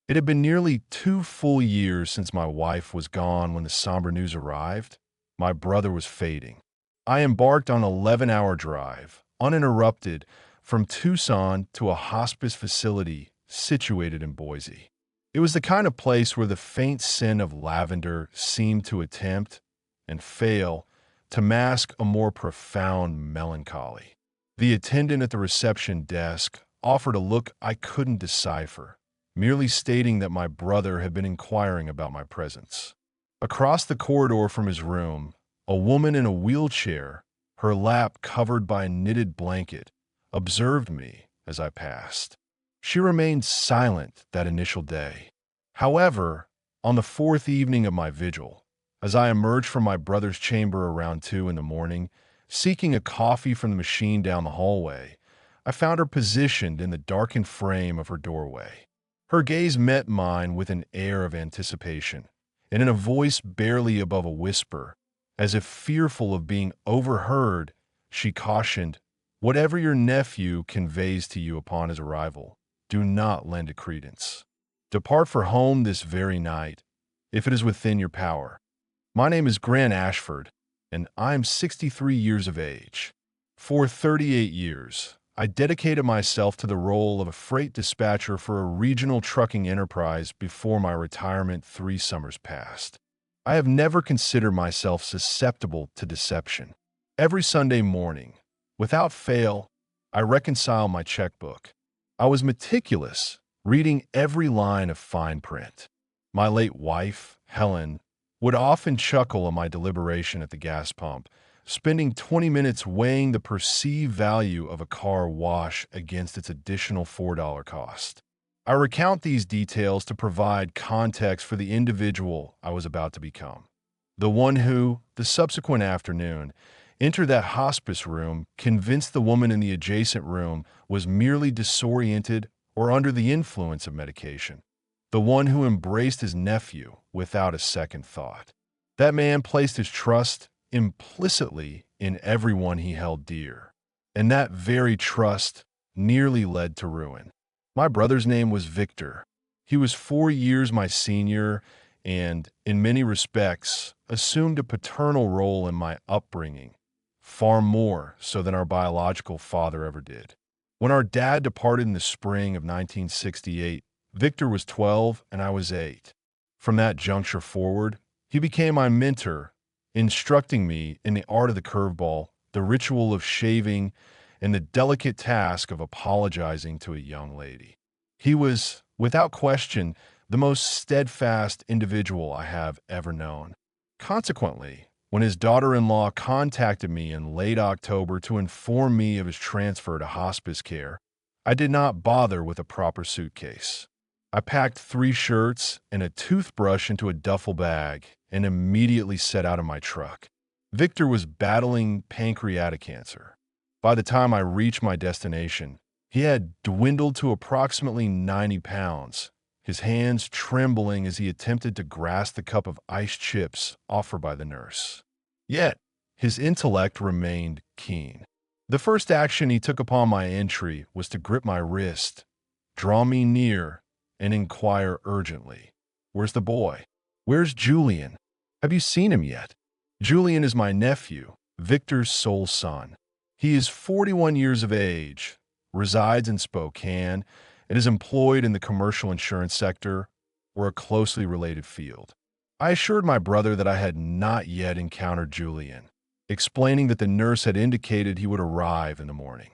It had been nearly 2 full years since my wife was gone when the somber news arrived. My brother was fading. I embarked on an 11-hour drive, uninterrupted, from Tucson to a hospice facility situated in Boise. It was the kind of place where the faint scent of lavender seemed to attempt and fail to mask a more profound melancholy. The attendant at the reception desk offered a look I couldn't decipher, merely stating that my brother had been inquiring about my presence. Across the corridor from his room, a woman in a wheelchair, her lap covered by a knitted blanket, observed me as I passed. She remained silent that initial day. However, on the fourth evening of my vigil, as I emerged from my brother's chamber around 2 in the morning, seeking a coffee from the machine down the hallway, I found her positioned in the darkened frame of her doorway. Her gaze met mine with an air of anticipation, and in a voice barely above a whisper, as if fearful of being overheard, she cautioned, "Whatever your nephew conveys to you upon his arrival, do not lend it credence. Depart for home this very night, if it is within your power. My name is Grant Ashford, and I am 63 years of age. For 38 years, I dedicated myself to the role of a freight dispatcher for a regional trucking enterprise before my retirement 3 summers past. I have never considered myself susceptible to deception. Every Sunday morning, without fail, I reconcile my checkbook. I was meticulous, reading every line of fine print. My late wife, Helen, would often chuckle at my deliberation at the gas pump, spending 20 minutes weighing the perceived value of a car wash against its additional $4 cost. I recount these details to provide context for the individual I was about to become. The one who, the subsequent afternoon, entered that hospice room, convinced the woman in the adjacent room was merely disoriented or under the influence of medication. The one who embraced his nephew without a second thought. That man placed his trust implicitly in everyone he held dear, and that very trust nearly led to ruin. My brother's name was Victor. He was 4 years my senior and, in many respects, assumed a paternal role in my upbringing, far more so than our biological father ever did. When our dad departed in the spring of 1968, Victor was 12 and I was 8. From that juncture forward, he became my mentor, instructing me in the art of the curveball, the ritual of shaving, and the delicate task of apologizing to a young lady. He was, without question, the most steadfast individual I have ever known. Consequently, when his daughter-in-law contacted me in late October to inform me of his transfer to hospice care, I did not bother with a proper suitcase. I packed 3 shirts and a toothbrush into a duffel bag and immediately set out in my truck. Victor was battling pancreatic cancer. By the time I reached my destination, he had dwindled to approximately 90 pounds, his hands trembling as he attempted to grasp the cup of iced chips offered by the nurse. Yet, his intellect remained keen. The first action he took upon my entry was to grip my wrist, draw me near, and inquire urgently, "Where's the boy? Where's Julian? Have you seen him yet?" Julian is my nephew, Victor's sole son. He is 41 years of age, resides in Spokane, and is employed in the commercial insurance sector or a closely related field. I assured my brother that I had not yet encountered Julian, explaining that the nurse had indicated he would arrive in the morning.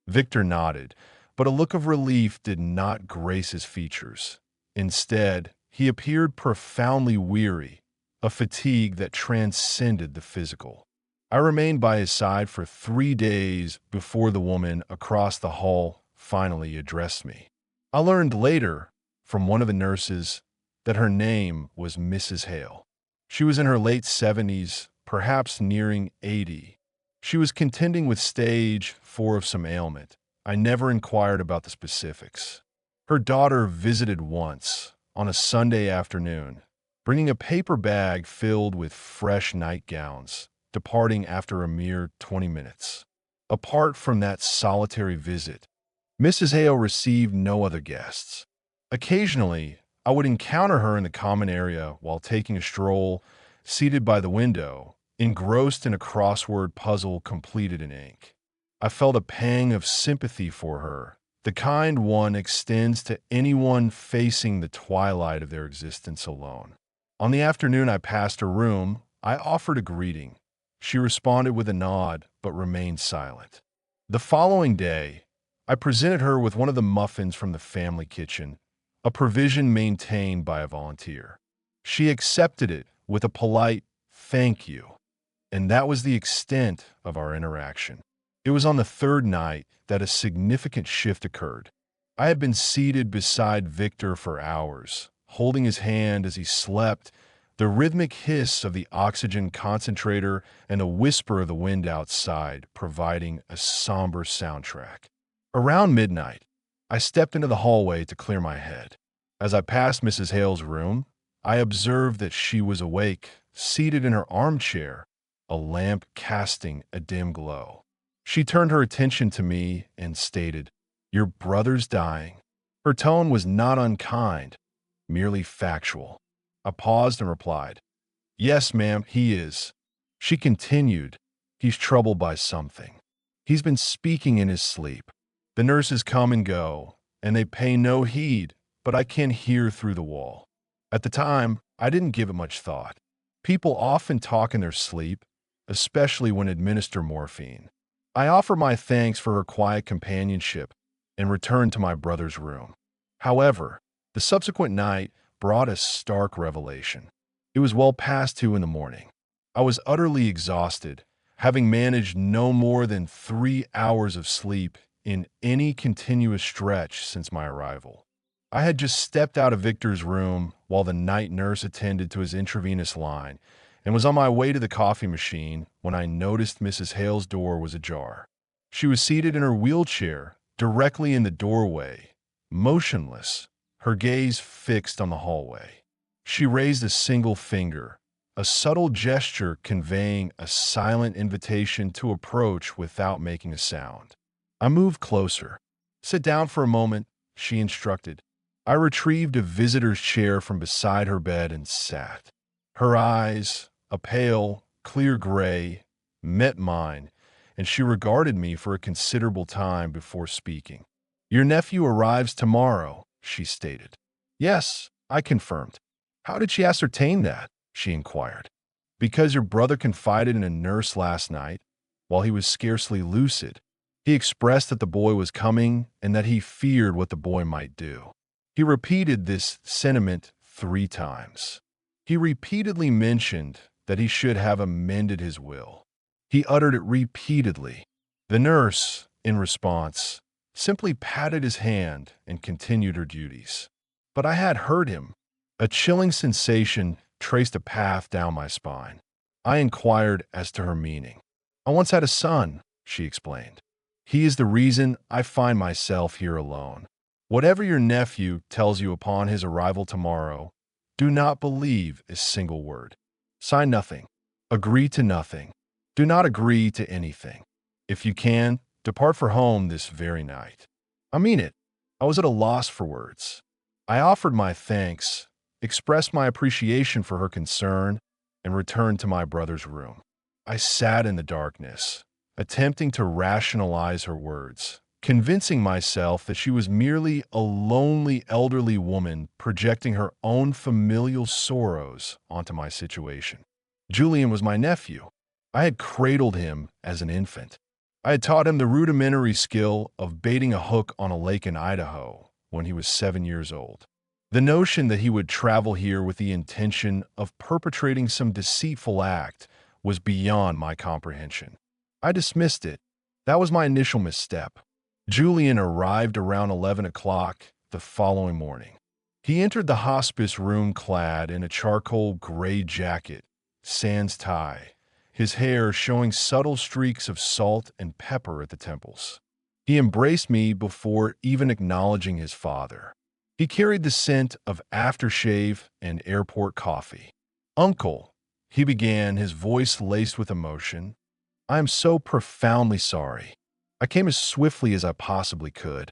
Victor nodded, but a look of relief did not grace his features. Instead, he appeared profoundly weary, a fatigue that transcended the physical. I remained by his side for 3 days before the woman across the hall finally addressed me. I learned later from one of the nurses that her name was Mrs. Hale. She was in her late 70s, perhaps nearing 80. She was contending with stage 4 of some ailment. I never inquired about the specifics. Her daughter visited once, on a Sunday afternoon, bringing a paper bag filled with fresh nightgowns, departing after a mere 20 minutes. Apart from that solitary visit, Mrs. Hale received no other guests. Occasionally, I would encounter her in the common area while taking a stroll, seated by the window, engrossed in a crossword puzzle completed in ink. I felt a pang of sympathy for her, the kind one extends to anyone facing the twilight of their existence alone. On the afternoon I passed her room, I offered a greeting. She responded with a nod, but remained silent. The following day, I presented her with one of the muffins from the family kitchen, a provision maintained by a volunteer. She accepted it with a polite "thank you," and that was the extent of our interaction. It was on the third night that a significant shift occurred. I had been seated beside Victor for hours, holding his hand as he slept, the rhythmic hiss of the oxygen concentrator and the whisper of the wind outside providing a somber soundtrack. Around midnight, I stepped into the hallway to clear my head. As I passed Mrs. Hale's room, I observed that she was awake, seated in her armchair, a lamp casting a dim glow. She turned her attention to me and stated, "Your brother's dying." Her tone was not unkind, merely factual. I paused and replied, "Yes, ma'am, he is." She continued, "He's troubled by something. He's been speaking in his sleep. The nurses come and go, and they pay no heed, but I can hear through the wall." At the time, I didn't give it much thought. People often talk in their sleep, especially when administered morphine. I offer my thanks for her quiet companionship and returned to my brother's room. However, the subsequent night brought a stark revelation. It was well past 2 in the morning. I was utterly exhausted, having managed no more than 3 hours of sleep in any continuous stretch since my arrival. I had just stepped out of Victor's room while the night nurse attended to his intravenous line and was on my way to the coffee machine when I noticed Mrs. Hale's door was ajar. She was seated in her wheelchair directly in the doorway, motionless, her gaze fixed on the hallway. She raised a single finger, a subtle gesture conveying a silent invitation to approach without making a sound. I moved closer. "Sit down for a moment," she instructed. I retrieved a visitor's chair from beside her bed and sat. Her eyes, a pale, clear gray, met mine, and she regarded me for a considerable time before speaking. "Your nephew arrives tomorrow," she stated. "Yes," I confirmed. "How did she ascertain that?" she inquired. "Because your brother confided in a nurse last night, while he was scarcely lucid. He expressed that the boy was coming and that he feared what the boy might do. He repeated this sentiment 3 times. He repeatedly mentioned that he should have amended his will. He uttered it repeatedly. The nurse, in response, simply patted his hand and continued her duties. But I had heard him. A chilling sensation traced a path down my spine. I inquired as to her meaning. "I once had a son," she explained. "He is the reason I find myself here alone. Whatever your nephew tells you upon his arrival tomorrow, do not believe a single word. Sign nothing. Agree to nothing. Do not agree to anything. If you can, depart for home this very night." I mean it. I was at a loss for words. I offered my thanks, expressed my appreciation for her concern, and returned to my brother's room. I sat in the darkness, attempting to rationalize her words, convincing myself that she was merely a lonely elderly woman projecting her own familial sorrows onto my situation. Julian was my nephew. I had cradled him as an infant. I had taught him the rudimentary skill of baiting a hook on a lake in Idaho when he was 7 years old. The notion that he would travel here with the intention of perpetrating some deceitful act was beyond my comprehension. I dismissed it. That was my initial misstep. Julian arrived around 11 o'clock the following morning. He entered the hospice room clad in a charcoal gray jacket, sans tie, his hair showing subtle streaks of salt and pepper at the temples. He embraced me before even acknowledging his father. He carried the scent of aftershave and airport coffee. "Uncle," he began, his voice laced with emotion, "I am so profoundly sorry. I came as swiftly as I possibly could."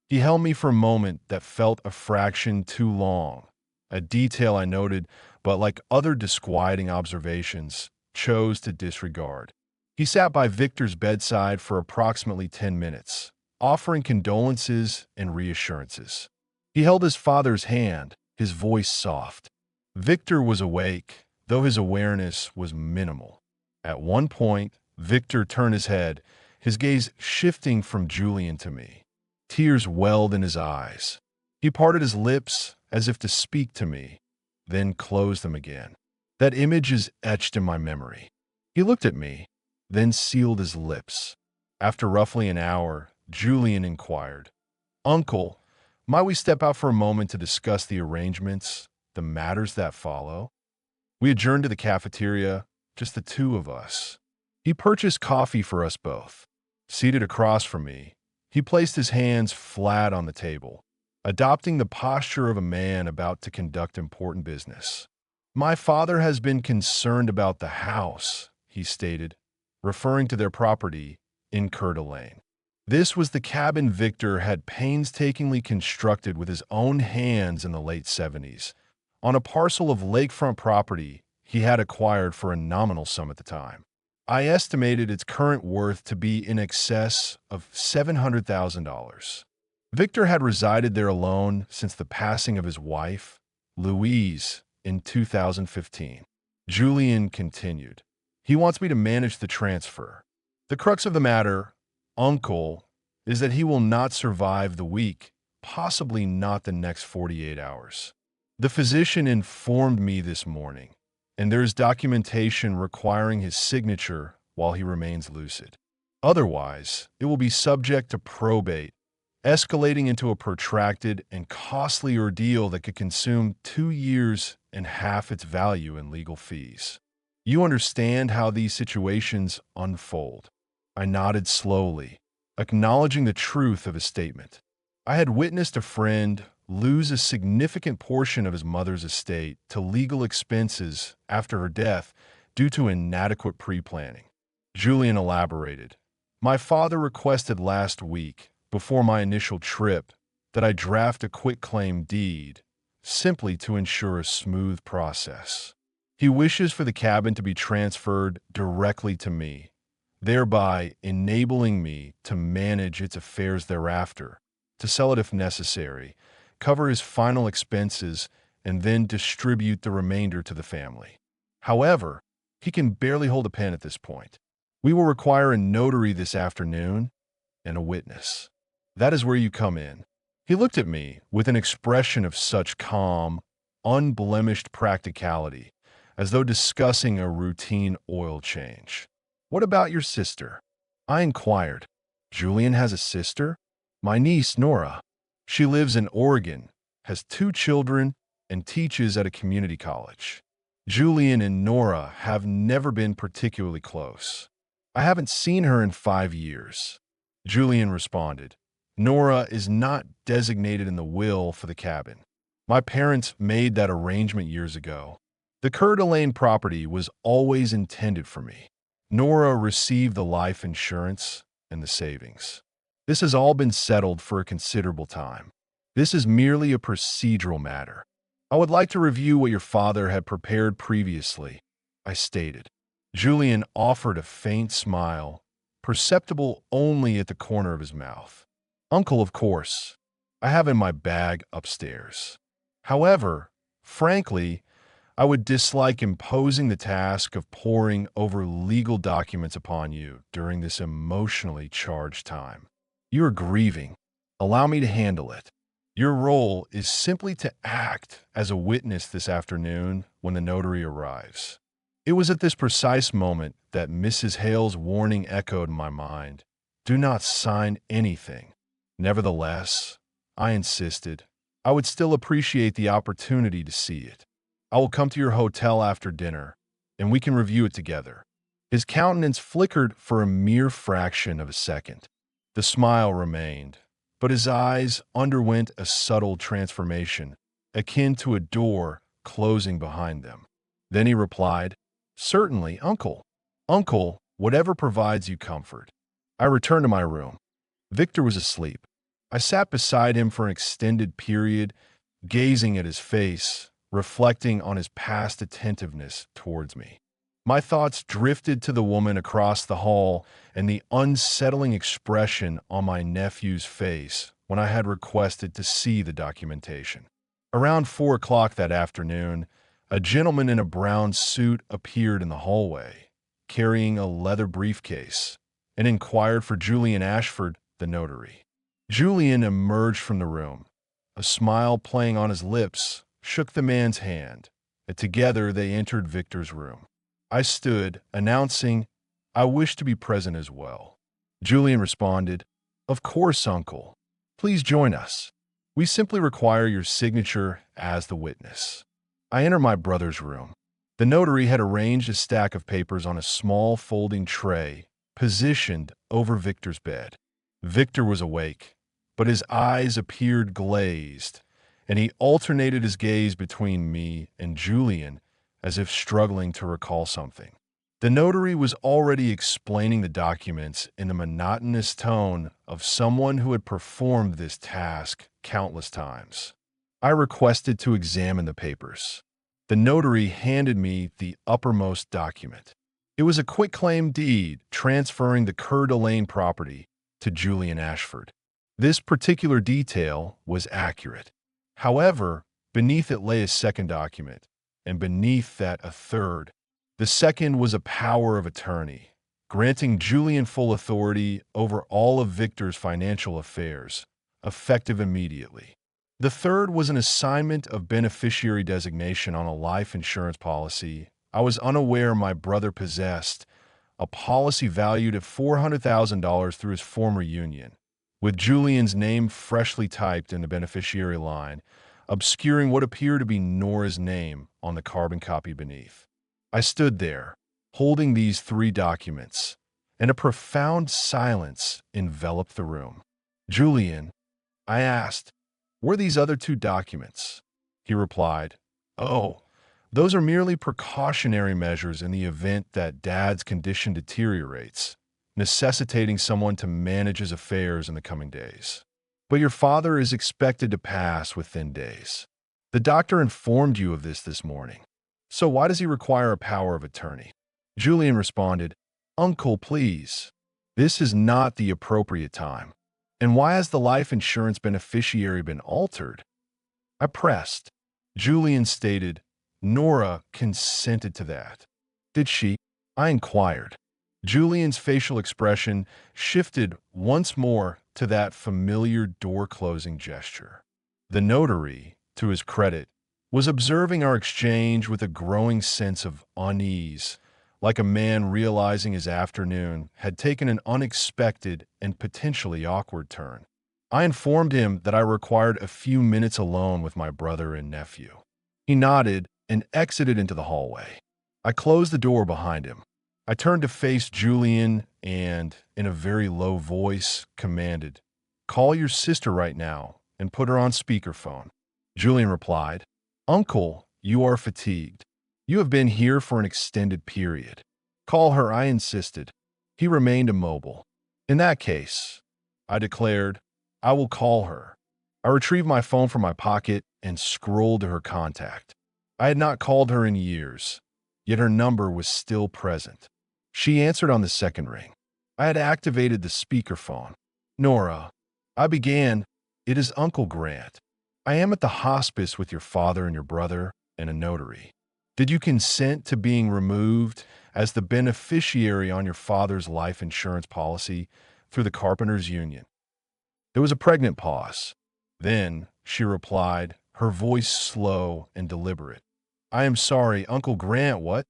He held me for a moment that felt a fraction too long, a detail I noted, but like other disquieting observations, chose to disregard. He sat by Victor's bedside for approximately 10 minutes, offering condolences and reassurances. He held his father's hand, his voice soft. Victor was awake, though his awareness was minimal. At one point, Victor turned his head, his gaze shifting from Julian to me. Tears welled in his eyes. He parted his lips as if to speak to me, then closed them again. That image is etched in my memory. He looked at me, then sealed his lips. After roughly an hour, Julian inquired, "Uncle, might we step out for a moment to discuss the arrangements, the matters that follow?" We adjourned to the cafeteria, just the two of us. He purchased coffee for us both. Seated across from me, he placed his hands flat on the table, adopting the posture of a man about to conduct important business. "My father has been concerned about the house," he stated, referring to their property in Coeur d'Alene. This was the cabin Victor had painstakingly constructed with his own hands in the late 70s, on a parcel of lakefront property he had acquired for a nominal sum at the time. I estimated its current worth to be in excess of $700,000. Victor had resided there alone since the passing of his wife, Louise, in 2015. Julian continued, "He wants me to manage the transfer. The crux of the matter, Uncle, is that he will not survive the week, possibly not the next 48 hours. The physician informed me this morning, and there is documentation requiring his signature while he remains lucid. Otherwise, it will be subject to probate, escalating into a protracted and costly ordeal that could consume 2 years and half its value in legal fees. You understand how these situations unfold." I nodded slowly, acknowledging the truth of his statement. I had witnessed a friend lose a significant portion of his mother's estate to legal expenses after her death due to inadequate pre-planning. Julian elaborated, "My father requested last week, before my initial trip, that I draft a quitclaim deed, simply to ensure a smooth process. He wishes for the cabin to be transferred directly to me, thereby enabling me to manage its affairs thereafter, to sell it if necessary, cover his final expenses, and then distribute the remainder to the family. However, he can barely hold a pen at this point. We will require a notary this afternoon and a witness. That is where you come in." He looked at me with an expression of such calm, unblemished practicality, as though discussing a routine oil change. "What about your sister?" I inquired. "Julian has a sister?" "My niece, Nora. She lives in Oregon, has 2 children, and teaches at a community college. Julian and Nora have never been particularly close. I haven't seen her in 5 years." Julian responded, "Nora is not designated in the will for the cabin. My parents made that arrangement years ago. The Coeur d'Alene property was always intended for me. Nora received the life insurance and the savings. This has all been settled for a considerable time. This is merely a procedural matter. I would like to review what your father had prepared previously," I stated. Julian offered a faint smile, perceptible only at the corner of his mouth. "Uncle, of course. I have in my bag upstairs. However, frankly, I would dislike imposing the task of poring over legal documents upon you during this emotionally charged time. You are grieving. Allow me to handle it. Your role is simply to act as a witness this afternoon when the notary arrives." It was at this precise moment that Mrs. Hale's warning echoed in my mind. "Do not sign anything." Nevertheless, I insisted, I would still appreciate the opportunity to see it. "I will come to your hotel after dinner, and we can review it together." His countenance flickered for a mere fraction of a second. The smile remained, but his eyes underwent a subtle transformation, akin to a door closing behind them. Then he replied, "Certainly, Uncle. Uncle, whatever provides you comfort." I returned to my room. Victor was asleep. I sat beside him for an extended period, gazing at his face, reflecting on his past attentiveness towards me. My thoughts drifted to the woman across the hall and the unsettling expression on my nephew's face when I had requested to see the documentation. Around 4 o'clock that afternoon, a gentleman in a brown suit appeared in the hallway, carrying a leather briefcase, and inquired for Julian Ashford, the notary. Julian emerged from the room. A smile playing on his lips, shook the man's hand, and together they entered Victor's room. I stood, announcing, "I wish to be present as well." Julian responded, "Of course, uncle. Please join us. We simply require your signature as the witness." I entered my brother's room. The notary had arranged a stack of papers on a small folding tray, positioned over Victor's bed. Victor was awake, but his eyes appeared glazed, and he alternated his gaze between me and Julian as if struggling to recall something. The notary was already explaining the documents in the monotonous tone of someone who had performed this task countless times. I requested to examine the papers. The notary handed me the uppermost document. It was a quitclaim deed transferring the Coeur d'Alene property to Julian Ashford. This particular detail was accurate. However, beneath it lay a second document, and beneath that a third. The second was a power of attorney, granting Julian full authority over all of Victor's financial affairs, effective immediately. The third was an assignment of beneficiary designation on a life insurance policy I was unaware my brother possessed, a policy valued at $400,000 through his former union, with Julian's name freshly typed in the beneficiary line, obscuring what appeared to be Nora's name on the carbon copy beneath. I stood there, holding these 3 documents, and a profound silence enveloped the room. "Julian," I asked, "were these other 2 documents?" He replied, "Oh, those are merely precautionary measures in the event that Dad's condition deteriorates, necessitating someone to manage his affairs in the coming days. But your father is expected to pass within days. The doctor informed you of this morning. So why does he require a power of attorney?" Julian responded, "Uncle, please. This is not the appropriate time. And why has the life insurance beneficiary been altered?" I pressed. Julian stated, "Nora consented to that." "Did she?" I inquired. Julian's facial expression shifted once more to that familiar door-closing gesture. The notary, to his credit, was observing our exchange with a growing sense of unease, like a man realizing his afternoon had taken an unexpected and potentially awkward turn. I informed him that I required a few minutes alone with my brother and nephew. He nodded and exited into the hallway. I closed the door behind him. I turned to face Julian and, in a very low voice, commanded, "Call your sister right now and put her on speakerphone." Julian replied, "Uncle, you are fatigued. You have been here for an extended period. Call her," I insisted. He remained immobile. "In that case," I declared, "I will call her." I retrieved my phone from my pocket and scrolled to her contact. I had not called her in years, yet her number was still present. She answered on the second ring. I had activated the speakerphone. "Nora," I began, "it is Uncle Grant. I am at the hospice with your father and your brother and a notary. Did you consent to being removed as the beneficiary on your father's life insurance policy through the Carpenters Union?" There was a pregnant pause. Then she replied, her voice slow and deliberate. "I am sorry, Uncle Grant, what?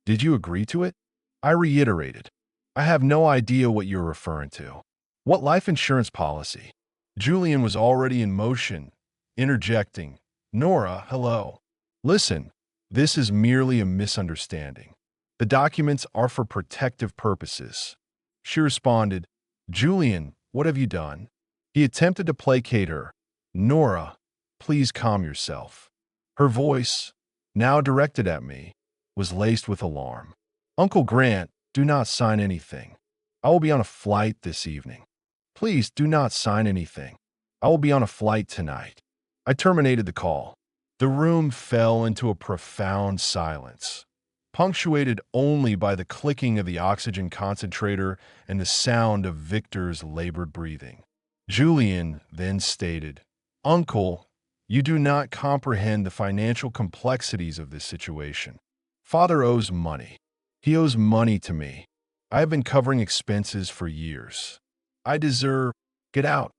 Did you agree to it?" I reiterated, "I have no idea what you're referring to. What life insurance policy?" Julian was already in motion, interjecting, "Nora, hello. Listen, this is merely a misunderstanding. The documents are for protective purposes." She responded, "Julian, what have you done?" He attempted to placate her. "Nora, please calm yourself." Her voice, now directed at me, was laced with alarm. "Uncle Grant, do not sign anything. I will be on a flight this evening. Please do not sign anything. I will be on a flight tonight." I terminated the call. The room fell into a profound silence, punctuated only by the clicking of the oxygen concentrator and the sound of Victor's labored breathing. Julian then stated, "Uncle, you do not comprehend the financial complexities of this situation. Father owes money. He owes money to me. I have been covering expenses for years. I deserve—" "Get out,"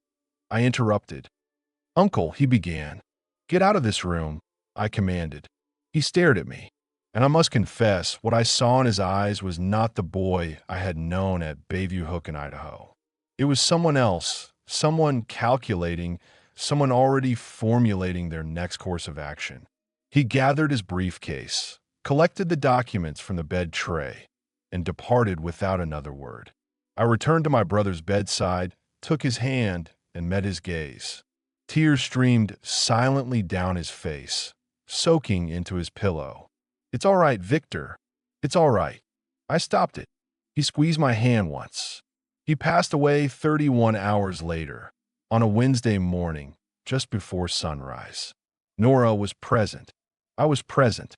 I interrupted. "Uncle," he began. "Get out of this room," I commanded. He stared at me, and I must confess what I saw in his eyes was not the boy I had known at Bayview Hook in Idaho. It was someone else, someone calculating, someone already formulating their next course of action. He gathered his briefcase, collected the documents from the bed tray, and departed without another word. I returned to my brother's bedside, took his hand, and met his gaze. Tears streamed silently down his face, soaking into his pillow. "It's all right, Victor. It's all right." I stopped it. He squeezed my hand once. He passed away 31 hours later, on a Wednesday morning, just before sunrise. Nora was present. I was present.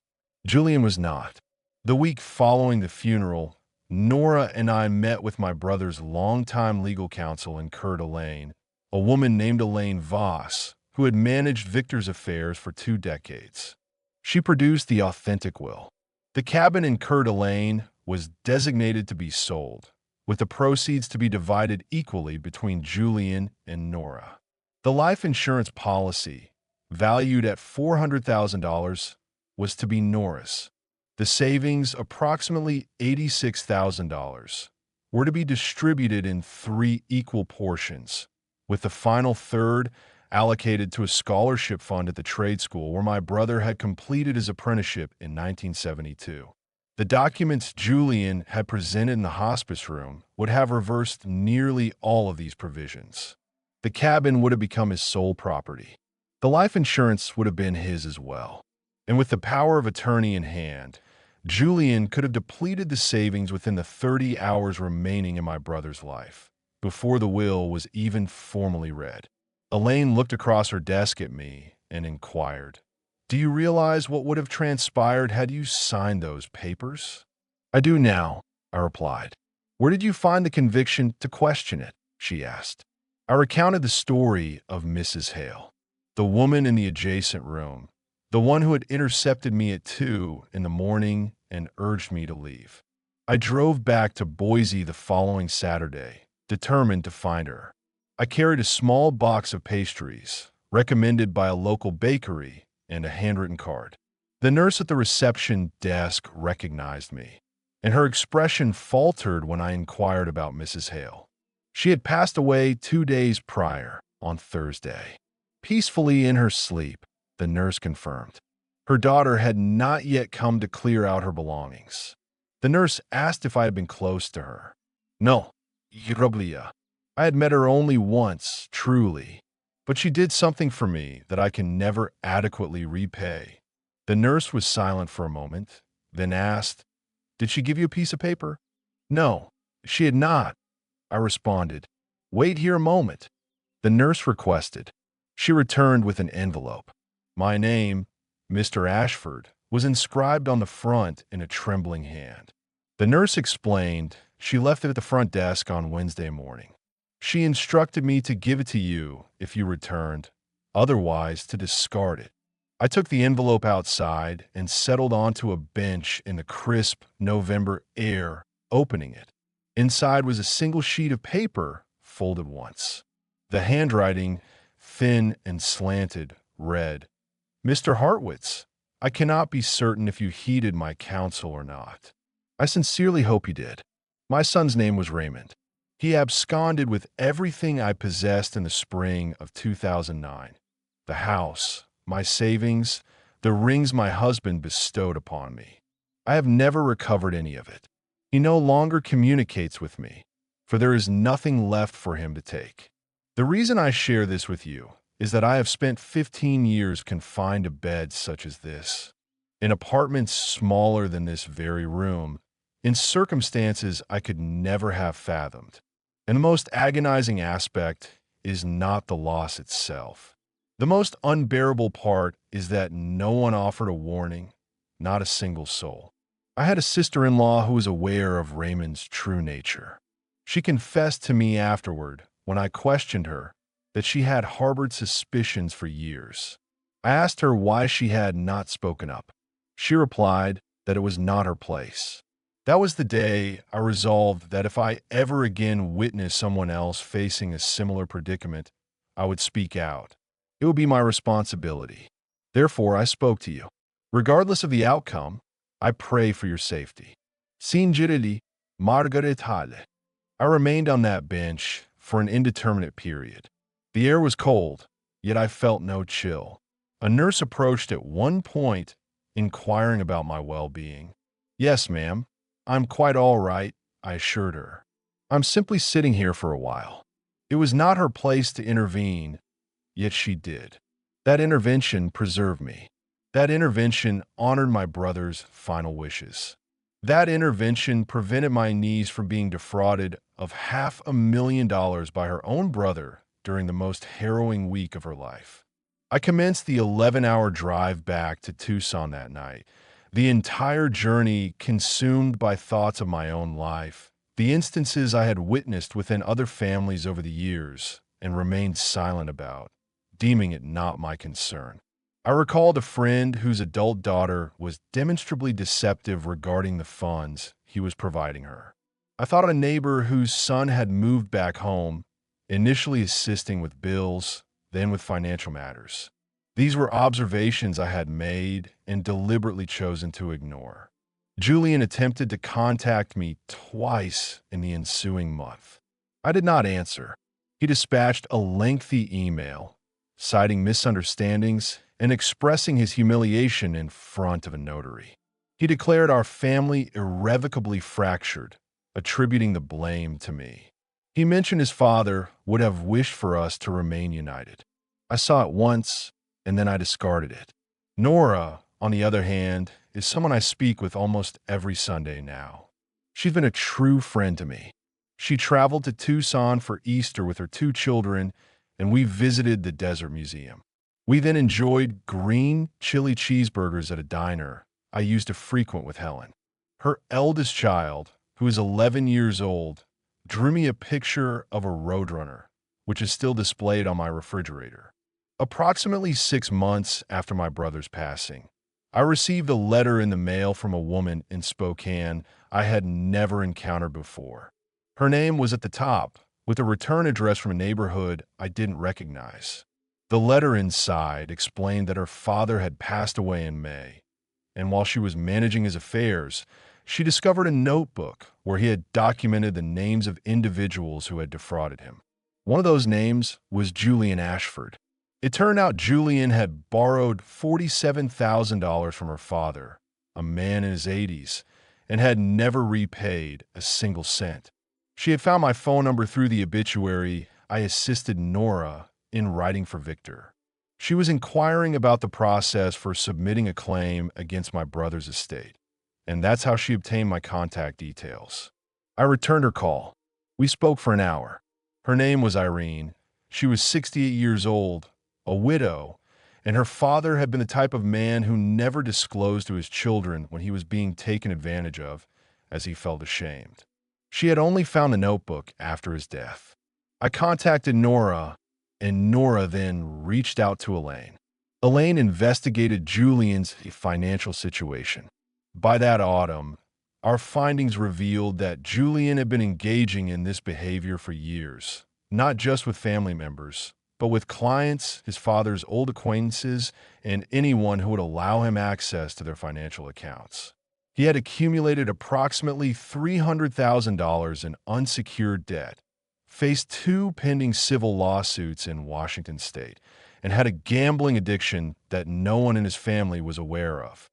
Julian was not. The week following the funeral, Nora and I met with my brother's longtime legal counsel in Coeur d'Alene, a woman named Elaine Voss, who had managed Victor's affairs for 2 decades. She produced the authentic will. The cabin in Coeur d'Alene was designated to be sold, with the proceeds to be divided equally between Julian and Nora. The life insurance policy, valued at $400,000, was to be Nora's. The savings, approximately $86,000, were to be distributed in 3 equal portions, with the final third allocated to a scholarship fund at the trade school where my brother had completed his apprenticeship in 1972. The documents Julian had presented in the hospice room would have reversed nearly all of these provisions. The cabin would have become his sole property. The life insurance would have been his as well. And with the power of attorney in hand, Julian could have depleted the savings within the 30 hours remaining in my brother's life, before the will was even formally read. Elaine looked across her desk at me and inquired, "Do you realize what would have transpired had you signed those papers?" "I do now," I replied. "Where did you find the conviction to question it?" she asked. I recounted the story of Mrs. Hale, the woman in the adjacent room, the one who had intercepted me at 2 in the morning and urged me to leave. I drove back to Boise the following Saturday, determined to find her. I carried a small box of pastries, recommended by a local bakery, and a handwritten card. The nurse at the reception desk recognized me, and her expression faltered when I inquired about Mrs. Hale. She had passed away 2 days prior, on Thursday. Peacefully in her sleep, the nurse confirmed. Her daughter had not yet come to clear out her belongings. The nurse asked if I had been close to her. "No, Roblia. I had met her only once, truly, but she did something for me that I can never adequately repay." The nurse was silent for a moment, then asked, "Did she give you a piece of paper?" "No, she had not," I responded. "Wait here a moment," the nurse requested. She returned with an envelope. My name, Mr. Ashford, was inscribed on the front in a trembling hand. The nurse explained she left it at the front desk on Wednesday morning. She instructed me to give it to you if you returned, otherwise to discard it. I took the envelope outside and settled onto a bench in the crisp November air, opening it. Inside was a single sheet of paper, folded once. The handwriting, thin and slanted, read, "Mr. Hartwitz, I cannot be certain if you heeded my counsel or not. I sincerely hope you did. My son's name was Raymond. He absconded with everything I possessed in the spring of 2009. The house, my savings, the rings my husband bestowed upon me. I have never recovered any of it. He no longer communicates with me, for there is nothing left for him to take. The reason I share this with you is that I have spent 15 years confined to beds such as this, in apartments smaller than this very room, in circumstances I could never have fathomed. And the most agonizing aspect is not the loss itself. The most unbearable part is that no one offered a warning, not a single soul. I had a sister-in-law who was aware of Raymond's true nature. She confessed to me afterward, when I questioned her, that she had harbored suspicions for years. I asked her why she had not spoken up. She replied that it was not her place. That was the day I resolved that if I ever again witnessed someone else facing a similar predicament, I would speak out. It would be my responsibility. Therefore, I spoke to you. Regardless of the outcome, I pray for your safety. Sincerely, Margaret Hale. I remained on that bench for an indeterminate period. The air was cold, yet I felt no chill. A nurse approached at one point, inquiring about my well-being. "Yes, ma'am. I'm quite all right," I assured her. "I'm simply sitting here for a while." It was not her place to intervene, yet she did. That intervention preserved me. That intervention honored my brother's final wishes. That intervention prevented my niece from being defrauded of $500,000 by her own brother during the most harrowing week of her life. I commenced the 11-hour drive back to Tucson that night, the entire journey consumed by thoughts of my own life, the instances I had witnessed within other families over the years and remained silent about, deeming it not my concern. I recalled a friend whose adult daughter was demonstrably deceptive regarding the funds he was providing her. I thought of a neighbor whose son had moved back home, initially assisting with bills, then with financial matters. These were observations I had made and deliberately chosen to ignore. Julian attempted to contact me twice in the ensuing month. I did not answer. He dispatched a lengthy email, citing misunderstandings and expressing his humiliation in front of a notary. He declared our family irrevocably fractured, attributing the blame to me. He mentioned his father would have wished for us to remain united. I saw it once, and then I discarded it. Nora, on the other hand, is someone I speak with almost every Sunday now. She's been a true friend to me. She traveled to Tucson for Easter with her 2 children, and we visited the Desert Museum. We then enjoyed green chili cheeseburgers at a diner I used to frequent with Helen. Her eldest child, who is 11 years old, drew me a picture of a roadrunner, which is still displayed on my refrigerator. Approximately 6 months after my brother's passing, I received a letter in the mail from a woman in Spokane I had never encountered before. Her name was at the top, with a return address from a neighborhood I didn't recognize. The letter inside explained that her father had passed away in May, and while she was managing his affairs, she discovered a notebook where he had documented the names of individuals who had defrauded him. One of those names was Julian Ashford. It turned out Julian had borrowed $47,000 from her father, a man in his 80s, and had never repaid a single cent. She had found my phone number through the obituary I assisted Nora in writing for Victor. She was inquiring about the process for submitting a claim against my brother's estate, and that's how she obtained my contact details. I returned her call. We spoke for an hour. Her name was Irene. She was 68 years old, a widow, and her father had been the type of man who never disclosed to his children when he was being taken advantage of, as he felt ashamed. She had only found the notebook after his death. I contacted Nora, and Nora then reached out to Elaine. Elaine investigated Julian's financial situation. By that autumn, our findings revealed that Julian had been engaging in this behavior for years, not just with family members, but with clients, his father's old acquaintances, and anyone who would allow him access to their financial accounts. He had accumulated approximately $300,000 in unsecured debt, faced 2 pending civil lawsuits in Washington state, and had a gambling addiction that no one in his family was aware of.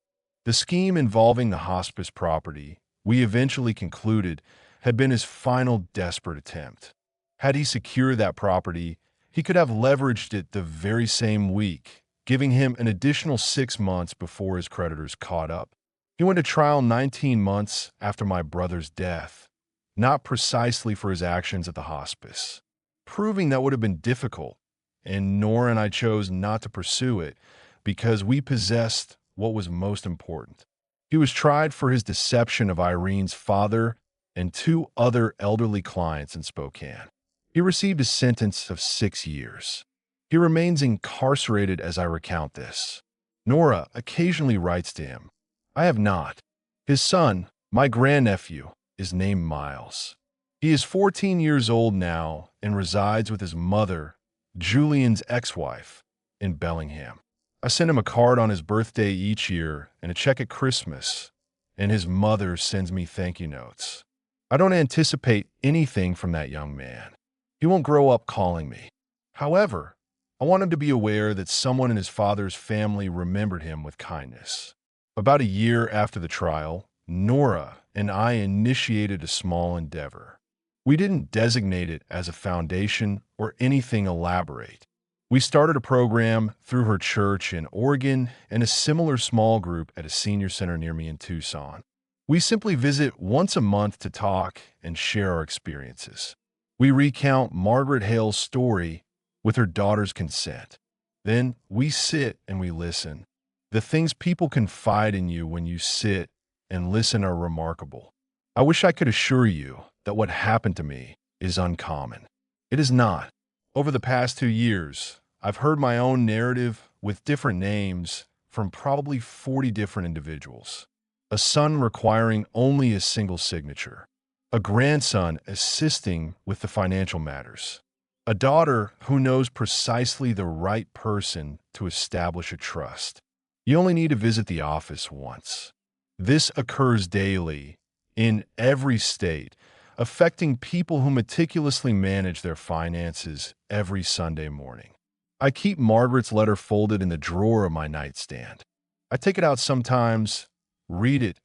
The scheme involving the hospice property, we eventually concluded, had been his final desperate attempt. Had he secured that property, he could have leveraged it the very same week, giving him an additional 6 months before his creditors caught up. He went to trial 19 months after my brother's death, not precisely for his actions at the hospice. Proving that would have been difficult, and Nora and I chose not to pursue it because we possessed what was most important. He was tried for his deception of Irene's father and two other elderly clients in Spokane. He received a sentence of 6 years. He remains incarcerated as I recount this. Nora occasionally writes to him. I have not. His son, my grandnephew, is named Miles. He is 14 years old now and resides with his mother, Julian's ex-wife, in Bellingham. I send him a card on his birthday each year and a check at Christmas, and his mother sends me thank you notes. I don't anticipate anything from that young man. He won't grow up calling me. However, I want him to be aware that someone in his father's family remembered him with kindness. About a year after the trial, Nora and I initiated a small endeavor. We didn't designate it as a foundation or anything elaborate. We started a program through her church in Oregon and a similar small group at a senior center near me in Tucson. We simply visit once a month to talk and share our experiences. We recount Margaret Hale's story with her daughter's consent. Then we sit and we listen. The things people confide in you when you sit and listen are remarkable. I wish I could assure you that what happened to me is uncommon. It is not. Over the past 2 years, I've heard my own narrative with different names from probably 40 different individuals. A son requiring only a single signature. A grandson assisting with the financial matters. A daughter who knows precisely the right person to establish a trust. You only need to visit the office once. This occurs daily in every state, affecting people who meticulously manage their finances every Sunday morning. I keep Margaret's letter folded in the drawer of my nightstand. I take it out sometimes, read it,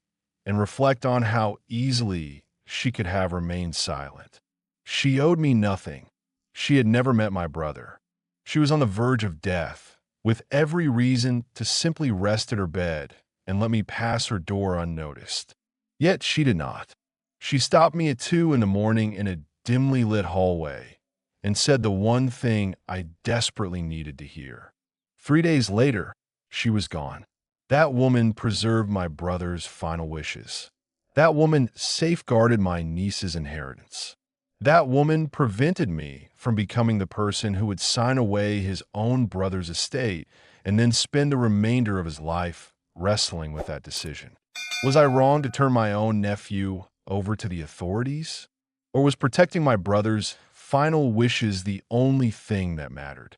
and reflect on how easily she could have remained silent. She owed me nothing. She had never met my brother. She was on the verge of death, with every reason to simply rest at her bed and let me pass her door unnoticed. Yet she did not. She stopped me at 2 in the morning in a dimly lit hallway and said the one thing I desperately needed to hear. 3 days later, she was gone. That woman preserved my brother's final wishes. That woman safeguarded my niece's inheritance. That woman prevented me from becoming the person who would sign away his own brother's estate and then spend the remainder of his life wrestling with that decision. Was I wrong to turn my own nephew over to the authorities? Or was protecting my brother's final wishes the only thing that mattered?